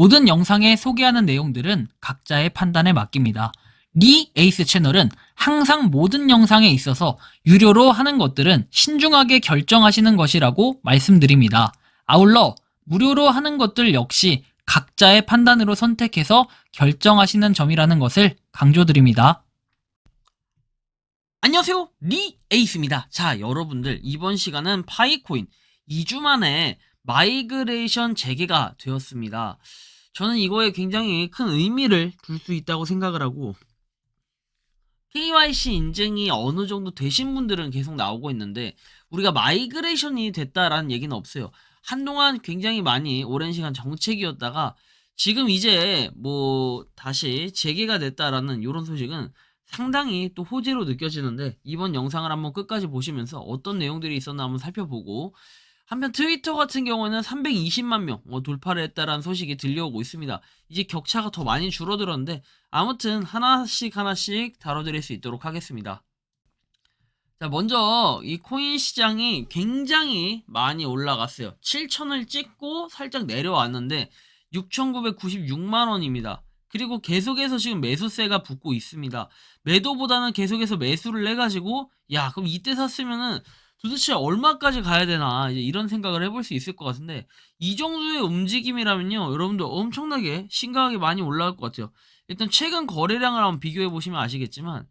모든 영상에 소개하는 내용들은 각자의 판단에 맡깁니다. 리 에이스 채널은 항상 모든 영상에 있어서 유료로 하는 것들은 신중하게 결정하시는 것이라고 말씀드립니다. 아울러 무료로 하는 것들 역시 각자의 판단으로 선택해서 결정하시는 점이라는 것을 강조드립니다. 안녕하세요, 리 에이스입니다. 자, 여러분들 이번 시간은 파이코인 2주 만에 마이그레이션 재개가 되었습니다. 저는 이거에 굉장히 큰 의미를 둘 수 있다고 생각을 하고, KYC 인증이 어느 정도 되신 분들은 계속 나오고 있는데 우리가 마이그레이션이 됐다라는 얘기는 없어요. 한동안 굉장히 많이 오랜 시간 정책이었다가 지금 이제 다시 재개가 됐다라는 이런 소식은 상당히 또 호재로 느껴지는데, 이번 영상을 한번 끝까지 보시면서 어떤 내용들이 있었나 한번 살펴보고, 한편 트위터 같은 경우는 320만 명 돌파를 했다라는 소식이 들려오고 있습니다. 이제 격차가 더 많이 줄어들었는데 아무튼 하나씩 다뤄드릴 수 있도록 하겠습니다. 자, 먼저 이 코인 시장이 굉장히 많이 올라갔어요. 7천을 찍고 살짝 내려왔는데 6,996만원입니다. 그리고 계속해서 지금 매수세가 붙고 있습니다. 매도보다는 계속해서 매수를 해가지고, 야, 그럼 이때 샀으면은 도대체 얼마까지 가야 되나, 이제 이런 생각을 해볼 수 있을 것 같은데, 이 정도의 움직임이라면요, 여러분들 엄청나게 심각하게 많이 올라갈 것 같아요. 일단 최근 거래량을 한번 비교해 보시면 아시겠지만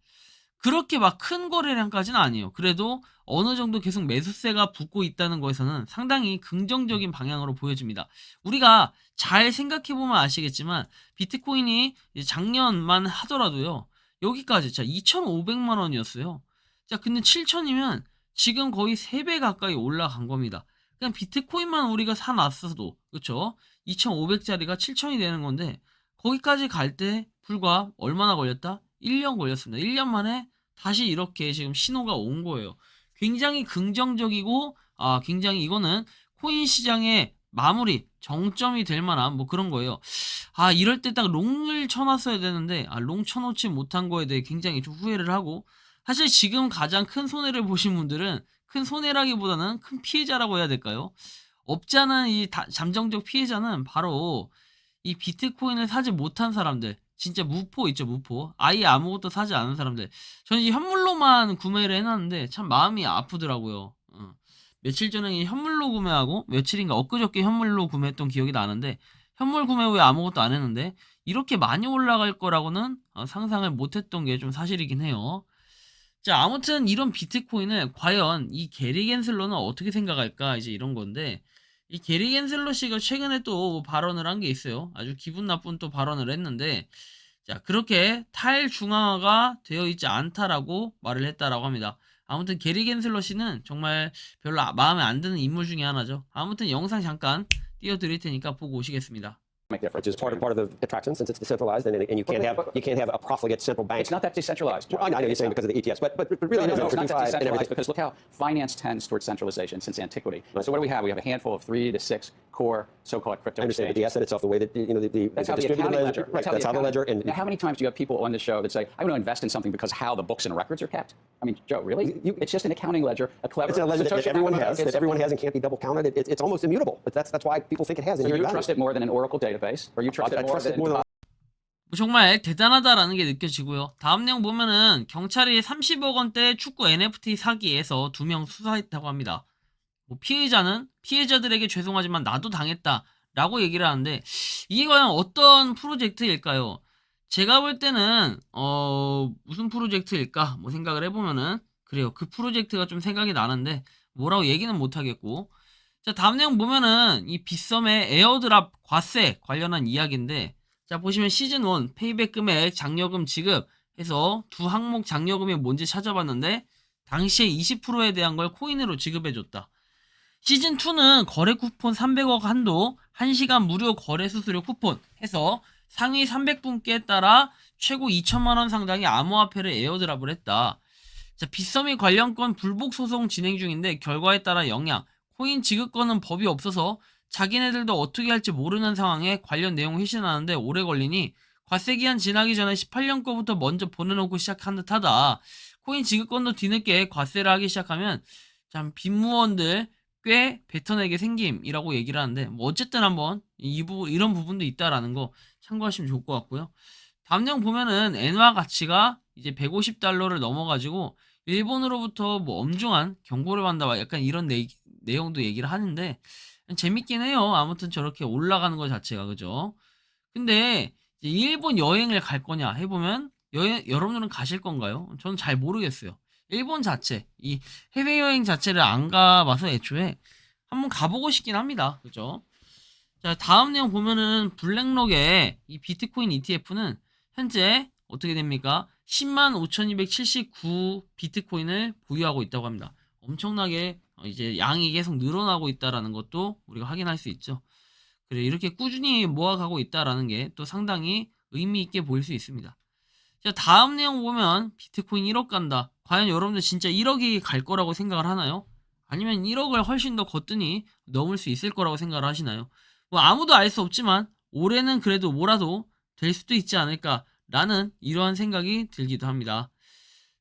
그렇게 막 큰 거래량까지는 아니에요. 그래도 어느 정도 계속 매수세가 붙고 있다는 거에서는 상당히 긍정적인 방향으로 보여집니다. 우리가 잘 생각해보면 아시겠지만 비트코인이 작년만 하더라도요, 여기까지 자 2,500만 원이었어요. 자, 근데 7,000이면 지금 거의 3배 가까이 올라간 겁니다. 그냥 비트코인만 우리가 사놨어도, 그쵸? 2,500짜리가 7,000이 되는 건데, 거기까지 갈 때 불과 얼마나 걸렸다? 1년 걸렸습니다. 1년 만에 다시 이렇게 지금 신호가 온 거예요. 굉장히 긍정적이고, 굉장히 이거는 코인 시장의 마무리, 정점이 될 만한 그런 거예요. 이럴 때 딱 롱을 쳐놨어야 되는데, 롱 쳐놓지 못한 거에 대해 굉장히 좀 후회를 하고, 사실 지금 가장 큰 손해를 보신 분들은, 큰 손해라기보다는 큰 피해자라고 해야 될까요? 없지 않은 이 잠정적 피해자는 바로 이 비트코인을 사지 못한 사람들, 진짜 무포 있죠, 무포. 아예 아무것도 사지 않은 사람들. 저는 이 현물로만 구매를 해놨는데 참 마음이 아프더라고요. 며칠 전에 현물로 구매하고, 며칠인가 엊그저께 현물로 구매했던 기억이 나는데, 현물 구매 후에 아무것도 안 했는데 이렇게 많이 올라갈 거라고는 상상을 못했던 게 좀 사실이긴 해요. 자, 아무튼 이런 비트코인을 과연 이 게리 겐슬러는 어떻게 생각할까, 이제 이런 건데, 이 게리 겐슬러 씨가 최근에 또 발언을 한 게 있어요. 아주 기분 나쁜 또 발언을 했는데, 자, 그렇게 탈중앙화가 되어 있지 않다라고 말을 했다라고 합니다. 아무튼 게리 겐슬러 씨는 정말 별로 마음에 안 드는 인물 중에 하나죠. 아무튼 영상 잠깐 띄워드릴 테니까 보고 오시겠습니다. Make difference. It's part of the attraction since it's decentralized, and you can't have a profligate central bank. It's not that decentralized. Well, I know you're saying because of the ETFs, but really No, it is it's not that DeFi and everything. decentralized because look how finance tends towards centralization since antiquity. So what do we have? We have a handful of 3 to 6 core so-called crypto I understand, but the asset itself, the way that That's how the distributed accounting ledger, ledger. right? That's how the ledger. And now, how many times do you have people on the show that say, "I want to invest in something because how the books and records are kept"? I mean, Joe, really? It's just an accounting ledger, a clever. it's a ledger that Satoshi everyone Nakamoto has, and can't be double counted. It's almost immutable. But that's why people think it has. So you trust it more than an Oracle database, or you trust it I more trust it than more than. 정말 대단하다라는 게 느껴지고요. 다음 내용 보면은 경찰이 30억 원대 축구 NFT 사기에서 2명 수사했다고 합니다. 피해자는 피해자들에게 죄송하지만 나도 당했다 라고 얘기를 하는데, 이게 과연 어떤 프로젝트일까요? 제가 볼 때는 무슨 프로젝트일까 생각을 해보면은, 그래요, 그 프로젝트가 좀 생각이 나는데 뭐라고 얘기는 못하겠고. 자, 다음 내용 보면은 이 빗썸의 에어드랍 과세 관련한 이야기인데, 자, 보시면 시즌1 페이백 금액 장려금 지급 해서 두 항목 장려금이 뭔지 찾아봤는데, 당시에 20%에 대한 걸 코인으로 지급해줬다. 시즌2는 거래 쿠폰 300억 한도, 1시간 무료 거래 수수료 쿠폰 해서 상위 300분께 따라 최고 2천만원 상당의 암호화폐를 에어드랍을 했다. 자, 빗썸이 관련 건 불복 소송 진행 중인데 결과에 따라 영향, 코인 지급권은 법이 없어서 자기네들도 어떻게 할지 모르는 상황에 관련 내용 회신하는데 오래 걸리니 과세기한 지나기 전에 18년 거부터 먼저 보내놓고 시작한 듯하다. 코인 지급권도 뒤늦게 과세를 하기 시작하면 참 빈무원들 꽤 뱉어내게 생김이라고 얘기를 하는데, 어쨌든 한번 이런 부분도 있다라는 거 참고하시면 좋을 것 같고요. 다음 내용 보면은 엔화 가치가 이제 150달러를 넘어가지고 일본으로부터 뭐 엄중한 경고를 받는다, 약간 이런 내용도 얘기를 하는데 재밌긴 해요. 아무튼 저렇게 올라가는 것 자체가, 그죠? 근데 이제 일본 여행을 갈 거냐 해보면 여러분들은 가실 건가요? 저는 잘 모르겠어요. 일본 자체, 이 해외여행 자체를 안 가봐서 애초에 한번 가보고 싶긴 합니다. 그죠? 자, 다음 내용 보면은 블랙록의 이 비트코인 ETF는 현재 어떻게 됩니까? 105,279 비트코인을 보유하고 있다고 합니다. 엄청나게 이제 양이 계속 늘어나고 있다라는 것도 우리가 확인할 수 있죠. 그래, 이렇게 꾸준히 모아가고 있다라는 게 또 상당히 의미 있게 보일 수 있습니다. 자, 다음 내용 보면 비트코인 1억 간다. 과연 여러분들 진짜 1억이 갈 거라고 생각을 하나요? 아니면 1억을 훨씬 더 거뜬히 넘을 수 있을 거라고 생각을 하시나요? 뭐 아무도 알 수 없지만 올해는 그래도 뭐라도 될 수도 있지 않을까라는 이러한 생각이 들기도 합니다.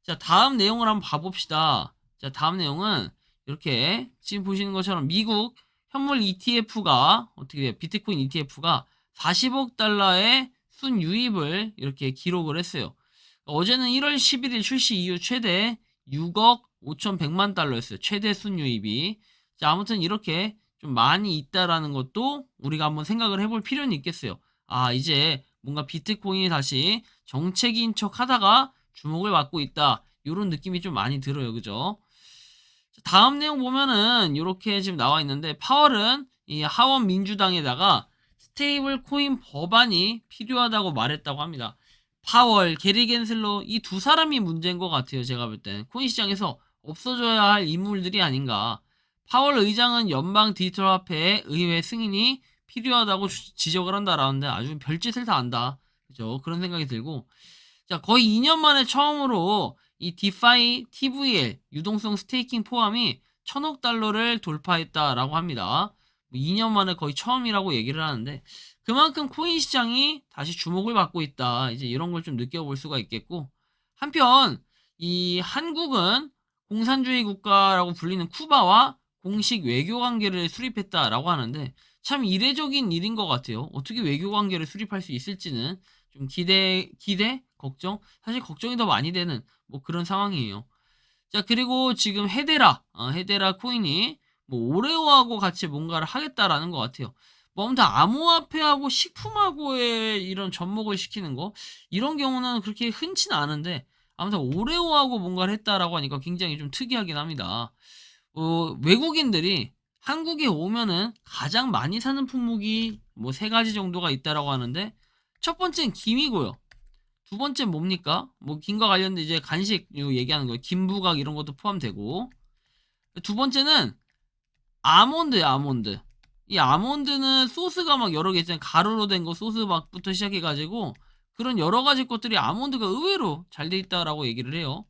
자, 다음 내용을 한번 봐봅시다. 자, 다음 내용은 이렇게 지금 보시는 것처럼 미국 현물 ETF가 어떻게 돼요? 비트코인 ETF가 40억 달러의 순유입을 이렇게 기록을 했어요. 어제는 1월 11일 출시 이후 최대 6억 5,100만 달러였어요. 최대 순유입이. 자, 아무튼 이렇게 좀 많이 있다라는 것도 우리가 한번 생각을 해볼 필요는 있겠어요. 아, 이제 뭔가 비트코인이 다시 정책인 척 하다가 주목을 받고 있다. 이런 느낌이 좀 많이 들어요. 그죠? 다음 내용 보면은 이렇게 지금 나와 있는데, 파월은 이 하원 민주당에다가 스테이블 코인 법안이 필요하다고 말했다고 합니다. 파월, 게리 겐슬러 이 두 사람이 문제인 것 같아요. 제가 볼 때는 코인 시장에서 없어져야 할 인물들이 아닌가. 파월 의장은 연방 디지털 화폐의 의회 승인이 필요하다고 지적을 한다라는데 아주 별짓을 다 안다. 그죠? 그런 생각이 들고, 자, 거의 2년 만에 처음으로 이 디파이 TVL 유동성 스테이킹 포함이 1,000억 달러를 돌파했다라고 합니다. 2년 만에 거의 처음이라고 얘기를 하는데 그만큼 코인 시장이 다시 주목을 받고 있다. 이제 이런 걸 좀 느껴볼 수가 있겠고, 한편 이 한국은 공산주의 국가라고 불리는 쿠바와 공식 외교 관계를 수립했다라고 하는데 참 이례적인 일인 것 같아요. 어떻게 외교 관계를 수립할 수 있을지는 좀 걱정? 사실 걱정이 더 많이 되는 뭐 그런 상황이에요. 자, 그리고 지금 헤데라 코인이 뭐 오레오하고 같이 뭔가를 하겠다라는 것 같아요. 뭐 아무튼 암호화폐하고 식품하고의 이런 접목을 시키는 거, 이런 경우는 그렇게 흔치는 않은데 아무튼 오레오하고 뭔가를 했다라고 하니까 굉장히 좀 특이하긴 합니다. 외국인들이 한국에 오면은 가장 많이 사는 품목이 뭐 3가지 정도가 있다라고 하는데, 첫 번째는 김이고요. 두 번째는 뭡니까? 뭐 김과 관련된 이제 간식 얘기하는 거예요. 김부각 이런 것도 포함되고. 두 번째는 아몬드예요, 아몬드. 이 아몬드는 소스가 막 여러 개 있잖아요. 가루로 된 거 소스 막부터 시작해가지고 그런 여러 가지 것들이 아몬드가 의외로 잘 돼 있다라고 얘기를 해요.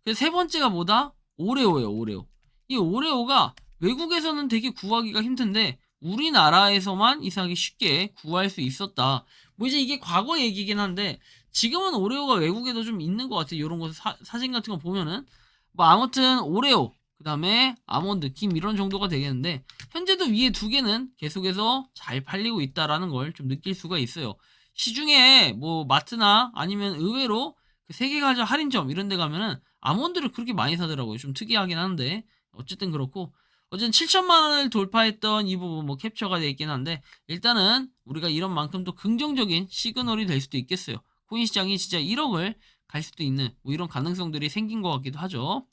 그래서 세 번째가 뭐다? 오레오예요, 오레오. 이 오레오가 외국에서는 되게 구하기가 힘든데 우리나라에서만 이상하게 쉽게 구할 수 있었다. 뭐 이제 이게 과거 얘기긴 한데 지금은 오레오가 외국에도 좀 있는 것 같아요. 이런 거 사진 같은 거 보면은 뭐 아무튼 오레오, 그 다음에 아몬드, 김 이런 정도가 되겠는데 현재도 위에 2개는 계속해서 잘 팔리고 있다라는 걸 좀 느낄 수가 있어요. 시중에 뭐 마트나 아니면 의외로 그 세계가전 할인점 이런 데 가면은 아몬드를 그렇게 많이 사더라고요. 좀 특이하긴 한데 어쨌든 그렇고, 어쨌든 7천만 원을 돌파했던 이 부분 뭐 캡처가 되어 있긴 한데 일단은 우리가 이런 만큼 또 긍정적인 시그널이 될 수도 있겠어요. 코인 시장이 진짜 1억을 갈 수도 있는 뭐 이런 가능성들이 생긴 것 같기도 하죠.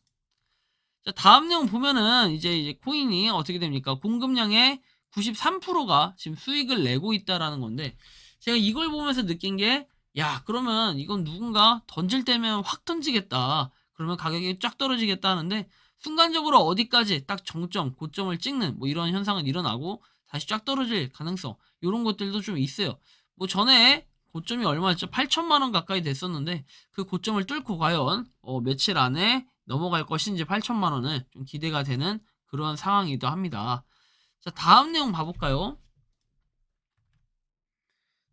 자, 다음 내용 보면은 이제 코인이 어떻게 됩니까? 공급량의 93%가 지금 수익을 내고 있다라는 건데, 제가 이걸 보면서 느낀 게, 야, 그러면 이건 누군가 던질 때면 확 던지겠다. 그러면 가격이 쫙 떨어지겠다 하는데 순간적으로 어디까지 딱 정점, 고점을 찍는 뭐 이런 현상은 일어나고 다시 쫙 떨어질 가능성, 이런 것들도 좀 있어요. 뭐 전에 고점이 얼마였죠? 8천만 원 가까이 됐었는데 그 고점을 뚫고 과연 며칠 안에 넘어갈 것인지 8천만 원을 좀 기대가 되는 그런 상황이기도 합니다. 자, 다음 내용 봐볼까요?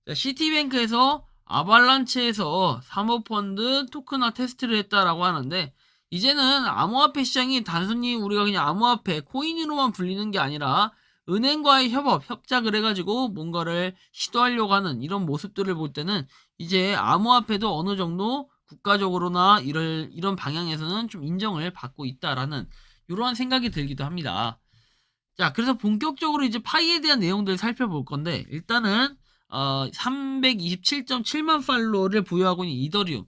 자, 시티뱅크에서 아발란체에서 사모펀드 토큰화 테스트를 했다라고 하는데, 이제는 암호화폐 시장이 단순히 우리가 그냥 암호화폐 코인으로만 불리는 게 아니라 은행과의 협작을 해가지고 뭔가를 시도하려고 하는 이런 모습들을 볼 때는 이제 암호화폐도 어느 정도 국가적으로나 이런 방향에서는 좀 인정을 받고 있다라는 이러한 생각이 들기도 합니다. 자, 그래서 본격적으로 이제 파이에 대한 내용들을 살펴볼 건데, 일단은 327.7만 팔로워를 보유하고 있는 이더리움.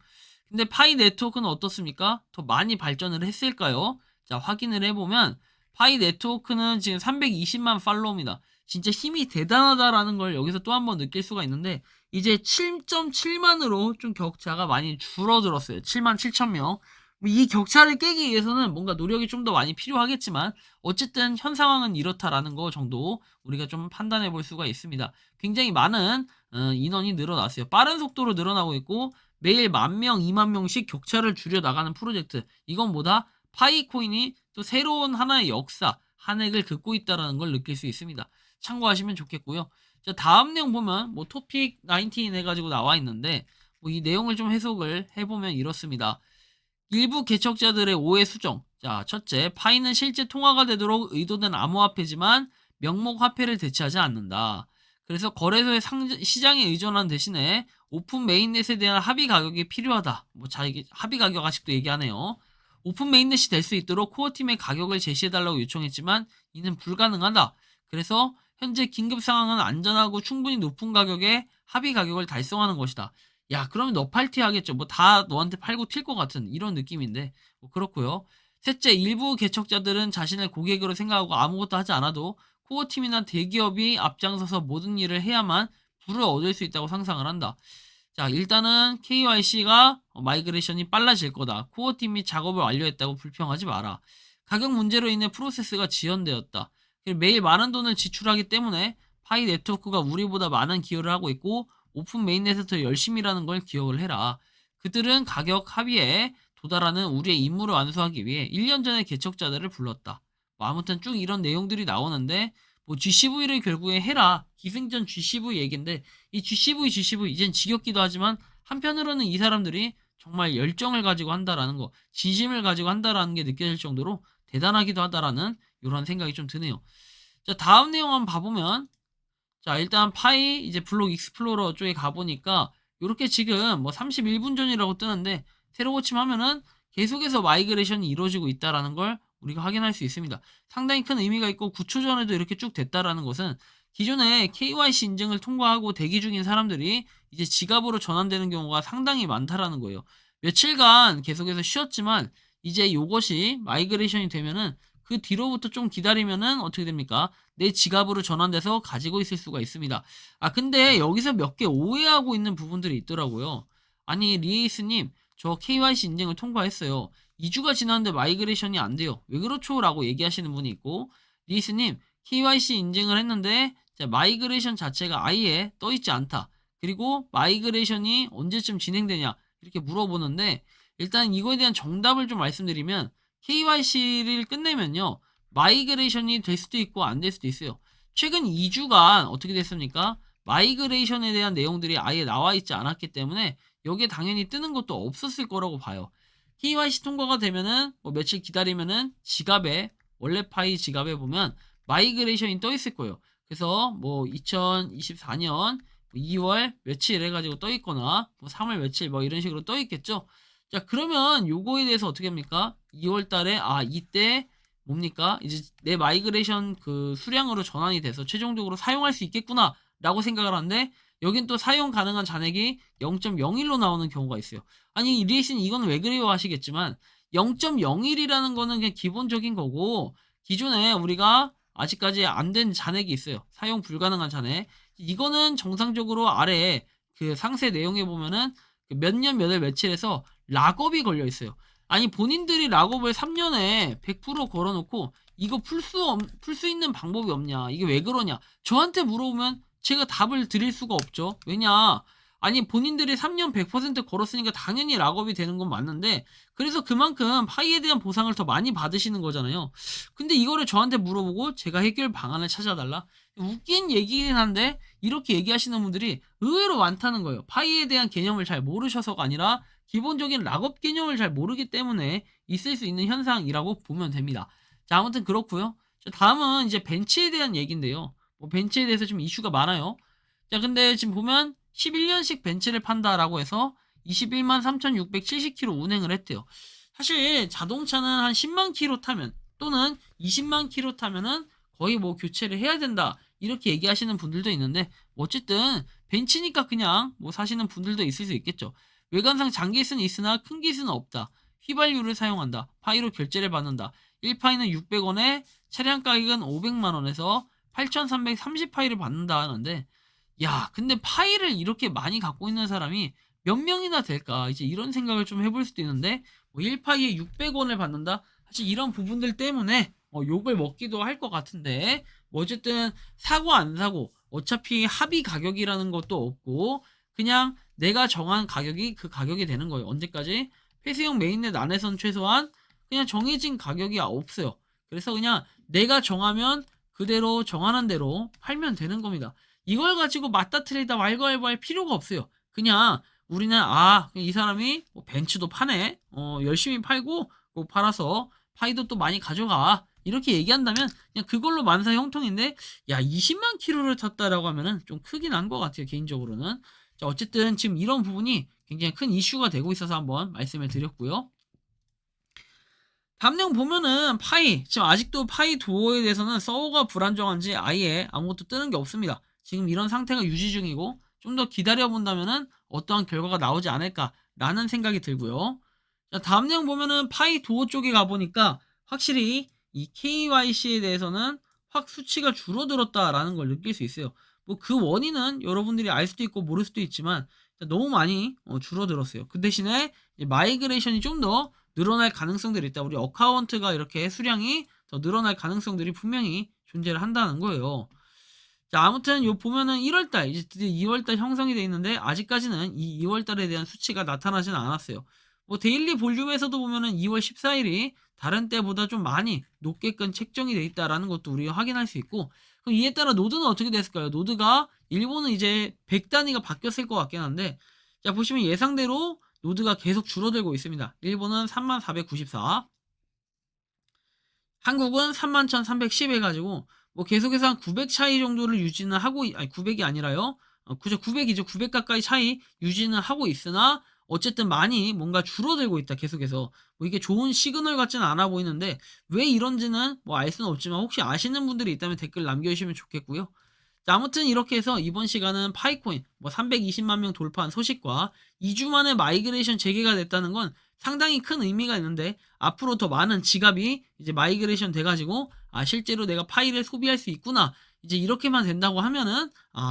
근데 파이 네트워크는 어떻습니까? 더 많이 발전을 했을까요? 자, 확인을 해보면 파이 네트워크는 지금 320만 팔로워입니다. 진짜 힘이 대단하다라는 걸 여기서 또 한 번 느낄 수가 있는데, 이제 7.7만으로 좀 격차가 많이 줄어들었어요. 7만 7천 명. 이 격차를 깨기 위해서는 뭔가 노력이 좀 더 많이 필요하겠지만, 어쨌든 현 상황은 이렇다라는 거 정도 우리가 좀 판단해 볼 수가 있습니다. 굉장히 많은 인원이 늘어났어요. 빠른 속도로 늘어나고 있고, 매일 10,000명, 20,000명씩 격차를 줄여 나가는 프로젝트. 이건 뭐다? 파이코인이 또 새로운 하나의 역사, 한 획을 긋고 있다는 걸 느낄 수 있습니다. 참고하시면 좋겠고요. 자, 다음 내용 보면 뭐 토픽 19 해가지고 나와 있는데, 뭐 이 내용을 좀 해석을 해보면 이렇습니다. 일부 개척자들의 오해 수정. 자, 첫째, 파이는 실제 통화가 되도록 의도된 암호화폐지만 명목 화폐를 대체하지 않는다. 그래서 거래소의 시장에 의존하는 대신에 오픈 메인넷에 대한 합의 가격이 필요하다. 이게 합의 가격 아직도 얘기하네요. 오픈 메인넷이 될 수 있도록 코어팀의 가격을 제시해달라고 요청했지만 이는 불가능하다. 그래서 현재 긴급 상황은 안전하고 충분히 높은 가격에 합의 가격을 달성하는 것이다. 야, 그러면 너 팔티 하겠죠. 뭐 다 너한테 팔고 튈 것 같은 이런 느낌인데, 뭐 그렇고요. 셋째, 일부 개척자들은 자신을 고객으로 생각하고 아무것도 하지 않아도 코어팀이나 대기업이 앞장서서 모든 일을 해야만 부를 얻을 수 있다고 상상을 한다. 자, 일단은 KYC가 마이그레이션이 빨라질 거다. 코어팀이 작업을 완료했다고 불평하지 마라. 가격 문제로 인해 프로세스가 지연되었다. 그리고 매일 많은 돈을 지출하기 때문에 파이 네트워크가 우리보다 많은 기여를 하고 있고 오픈 메인넷에서 더 열심히 일하는 걸 기억을 해라. 그들은 가격 합의에 도달하는 우리의 임무를 완수하기 위해 1년 전에 개척자들을 불렀다. 뭐 아무튼 쭉 이런 내용들이 나오는데, 뭐 GCV를 결국에 해라. 기승전 GCV 얘기인데, 이 GCV 이젠 지겹기도 하지만 한편으로는 이 사람들이 정말 열정을 가지고 한다라는 거, 진심을 가지고 한다라는 게 느껴질 정도로 대단하기도 하다라는 이런 생각이 좀 드네요. 자, 다음 내용 한번 봐보면, 자, 일단 파이 이제 블록 익스플로러 쪽에 가보니까 이렇게 지금 뭐 31분 전이라고 뜨는데, 새로 고침하면은 계속해서 마이그레이션이 이루어지고 있다라는 걸 우리가 확인할 수 있습니다. 상당히 큰 의미가 있고 9초 전에도 이렇게 쭉 됐다라는 것은 기존에 KYC 인증을 통과하고 대기 중인 사람들이 이제 지갑으로 전환되는 경우가 상당히 많다라는 거예요. 며칠간 계속해서 쉬었지만 이제 이것이 마이그레이션이 되면은 그 뒤로부터 좀 기다리면은 어떻게 됩니까? 내 지갑으로 전환돼서 가지고 있을 수가 있습니다. 아, 근데 여기서 몇 개 오해하고 있는 부분들이 있더라고요. 아니, 리에이스님, 저 KYC 인증을 통과했어요. 2주가 지났는데 마이그레이션이 안 돼요. 왜 그렇죠? 라고 얘기하시는 분이 있고, 리에이스님, KYC 인증을 했는데 마이그레이션 자체가 아예 떠있지 않다. 그리고 마이그레이션이 언제쯤 진행되냐? 이렇게 물어보는데, 일단 이거에 대한 정답을 좀 말씀드리면, KYC를 끝내면요, 마이그레이션이 될 수도 있고 안 될 수도 있어요. 최근 2주간 어떻게 됐습니까? 마이그레이션에 대한 내용들이 아예 나와 있지 않았기 때문에 여기에 당연히 뜨는 것도 없었을 거라고 봐요. KYC 통과가 되면은 뭐 며칠 기다리면은 지갑에, 원래 파이 지갑에 보면 마이그레이션이 떠 있을 거예요. 그래서 뭐 2024년 2월 며칠 해가지고 떠 있거나 뭐 3월 며칠 뭐 이런 식으로 떠 있겠죠. 자, 그러면 요거에 대해서 어떻게 합니까? 2월 달에 이때 뭡니까? 이제 내 마이그레이션 그 수량으로 전환이 돼서 최종적으로 사용할 수 있겠구나 라고 생각을 하는데, 여긴 또 사용 가능한 잔액이 0.01로 나오는 경우가 있어요. 아니, 리에이스는 이건 왜 그래요 하시겠지만 0.01이라는 거는 그냥 기본적인 거고, 기존에 우리가 아직까지 안 된 잔액이 있어요. 사용 불가능한 잔액. 이거는 정상적으로 아래에 그 상세 내용에 보면은 몇 년 몇 월 며칠에서 락업이 걸려 있어요. 아니, 본인들이 락업을 3년에 100% 걸어놓고 이거 풀 수 있는 방법이 없냐, 이게 왜 그러냐 저한테 물어보면 제가 답을 드릴 수가 없죠. 왜냐, 아니 본인들이 3년 100% 걸었으니까 당연히 락업이 되는 건 맞는데, 그래서 그만큼 파이에 대한 보상을 더 많이 받으시는 거잖아요. 근데 이거를 저한테 물어보고 제가 해결 방안을 찾아달라? 웃긴 얘기긴 한데 이렇게 얘기하시는 분들이 의외로 많다는 거예요. 파이에 대한 개념을 잘 모르셔서가 아니라 기본적인 락업 개념을 잘 모르기 때문에 있을 수 있는 현상이라고 보면 됩니다. 자, 아무튼 그렇고요. 자, 다음은 이제 벤치에 대한 얘기인데요. 뭐 벤치에 대해서 좀 이슈가 많아요. 자, 근데 지금 보면 11년씩 벤치를 판다라고 해서 21만 3,670km 운행을 했대요. 사실 자동차는 한 10만 km 타면 또는 20만 km 타면은 거의 뭐 교체를 해야 된다. 이렇게 얘기하시는 분들도 있는데 어쨌든 벤치니까 그냥 뭐 사시는 분들도 있을 수 있겠죠. 외관상 장기스는 있으나 큰 기스는 없다. 휘발유를 사용한다. 파이로 결제를 받는다. 1파이는 600원에 차량 가격은 500만 원에서 8,330파이를 받는다 하는데 야, 근데 파이를 이렇게 많이 갖고 있는 사람이 몇 명이나 될까? 이제 이런 생각을 좀 해볼 수도 있는데 뭐 1파이에 600원을 받는다? 사실 이런 부분들 때문에 욕을 먹기도 할 것 같은데 뭐 어쨌든 사고 안 사고 어차피 합의 가격이라는 것도 없고 그냥 내가 정한 가격이 그 가격이 되는 거예요. 언제까지? 폐쇄형 메인넷 안에선 최소한 그냥 정해진 가격이 없어요. 그래서 그냥 내가 정하면 그대로 정하는 대로 팔면 되는 겁니다. 이걸 가지고 맞다트레이다 왈가왈부할 필요가 없어요. 그냥 우리는 이 사람이 뭐 벤츠도 파네. 열심히 팔고 뭐 팔아서 파이도 또 많이 가져가. 이렇게 얘기한다면 그냥 그걸로 만사 형통인데 야 20만 킬로를 탔다라고 하면은 좀 크긴 한 것 같아요. 개인적으로는. 자, 어쨌든 지금 이런 부분이 굉장히 큰 이슈가 되고 있어서 한번 말씀을 드렸고요. 다음 내용 보면은 파이 지금 아직도 파이 도어에 대해서는 서버가 불안정한지 아예 아무것도 뜨는 게 없습니다. 지금 이런 상태가 유지 중이고 좀 더 기다려 본다면은 어떠한 결과가 나오지 않을까라는 생각이 들고요. 자, 다음 내용 보면은 파이 도어 쪽에 가보니까 확실히 이 KYC에 대해서는 확 수치가 줄어들었다라는 걸 느낄 수 있어요. 뭐 그 원인은 여러분들이 알 수도 있고 모를 수도 있지만 너무 많이 줄어들었어요. 그 대신에 마이그레이션이 좀 더 늘어날 가능성들이 있다. 우리 어카운트가 이렇게 수량이 더 늘어날 가능성들이 분명히 존재를 한다는 거예요. 자, 아무튼 요 보면은 1월달 이제 드디어 2월달 형성이 돼 있는데 아직까지는 이 2월달에 대한 수치가 나타나지는 않았어요. 뭐 데일리 볼륨에서도 보면은 2월 14일이 다른 때보다 좀 많이 높게끔 책정이 돼 있다라는 것도 우리가 확인할 수 있고 그럼 이에 따라 노드는 어떻게 됐을까요? 노드가 일본은 이제 100단위가 바뀌었을 것 같긴 한데 자 보시면 예상대로 노드가 계속 줄어들고 있습니다. 일본은 3494 한국은 31,310 해가지고 뭐 계속해서 한 900 차이 정도를 유지는 하고 900이 아니라요. 그죠 900이죠. 900 가까이 차이 유지는 하고 있으나 어쨌든 많이 뭔가 줄어들고 있다. 계속해서 뭐 이게 좋은 시그널 같지는 않아 보이는데 왜 이런지는 뭐 알 수는 없지만 혹시 아시는 분들이 있다면 댓글 남겨주시면 좋겠고요. 자, 아무튼 이렇게 해서 이번 시간은 파이코인 뭐 320만 명 돌파한 소식과 2주 만에 마이그레이션 재개가 됐다는 건 상당히 큰 의미가 있는데 앞으로 더 많은 지갑이 이제 마이그레이션 돼가지고 실제로 내가 파이를 소비할 수 있구나 이제 이렇게만 된다고 하면은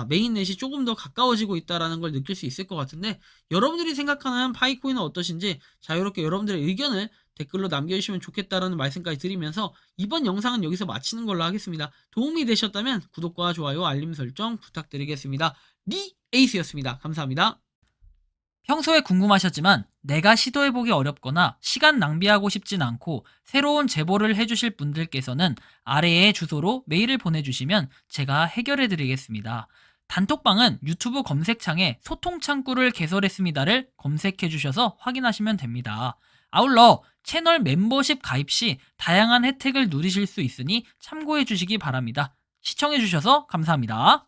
메인넷이 조금 더 가까워지고 있다라는 걸 느낄 수 있을 것 같은데 여러분들이 생각하는 파이코인은 어떠신지 자유롭게 여러분들의 의견을 댓글로 남겨주시면 좋겠다라는 말씀까지 드리면서 이번 영상은 여기서 마치는 걸로 하겠습니다. 도움이 되셨다면 구독과 좋아요 알림 설정 부탁드리겠습니다. 니 에이스였습니다. 감사합니다. 평소에 궁금하셨지만 내가 시도해보기 어렵거나 시간 낭비하고 싶진 않고 새로운 제보를 해주실 분들께서는 아래의 주소로 메일을 보내주시면 제가 해결해드리겠습니다. 단톡방은 유튜브 검색창에 소통창구를 개설했습니다를 검색해주셔서 확인하시면 됩니다. 아울러 채널 멤버십 가입 시 다양한 혜택을 누리실 수 있으니 참고해주시기 바랍니다. 시청해주셔서 감사합니다.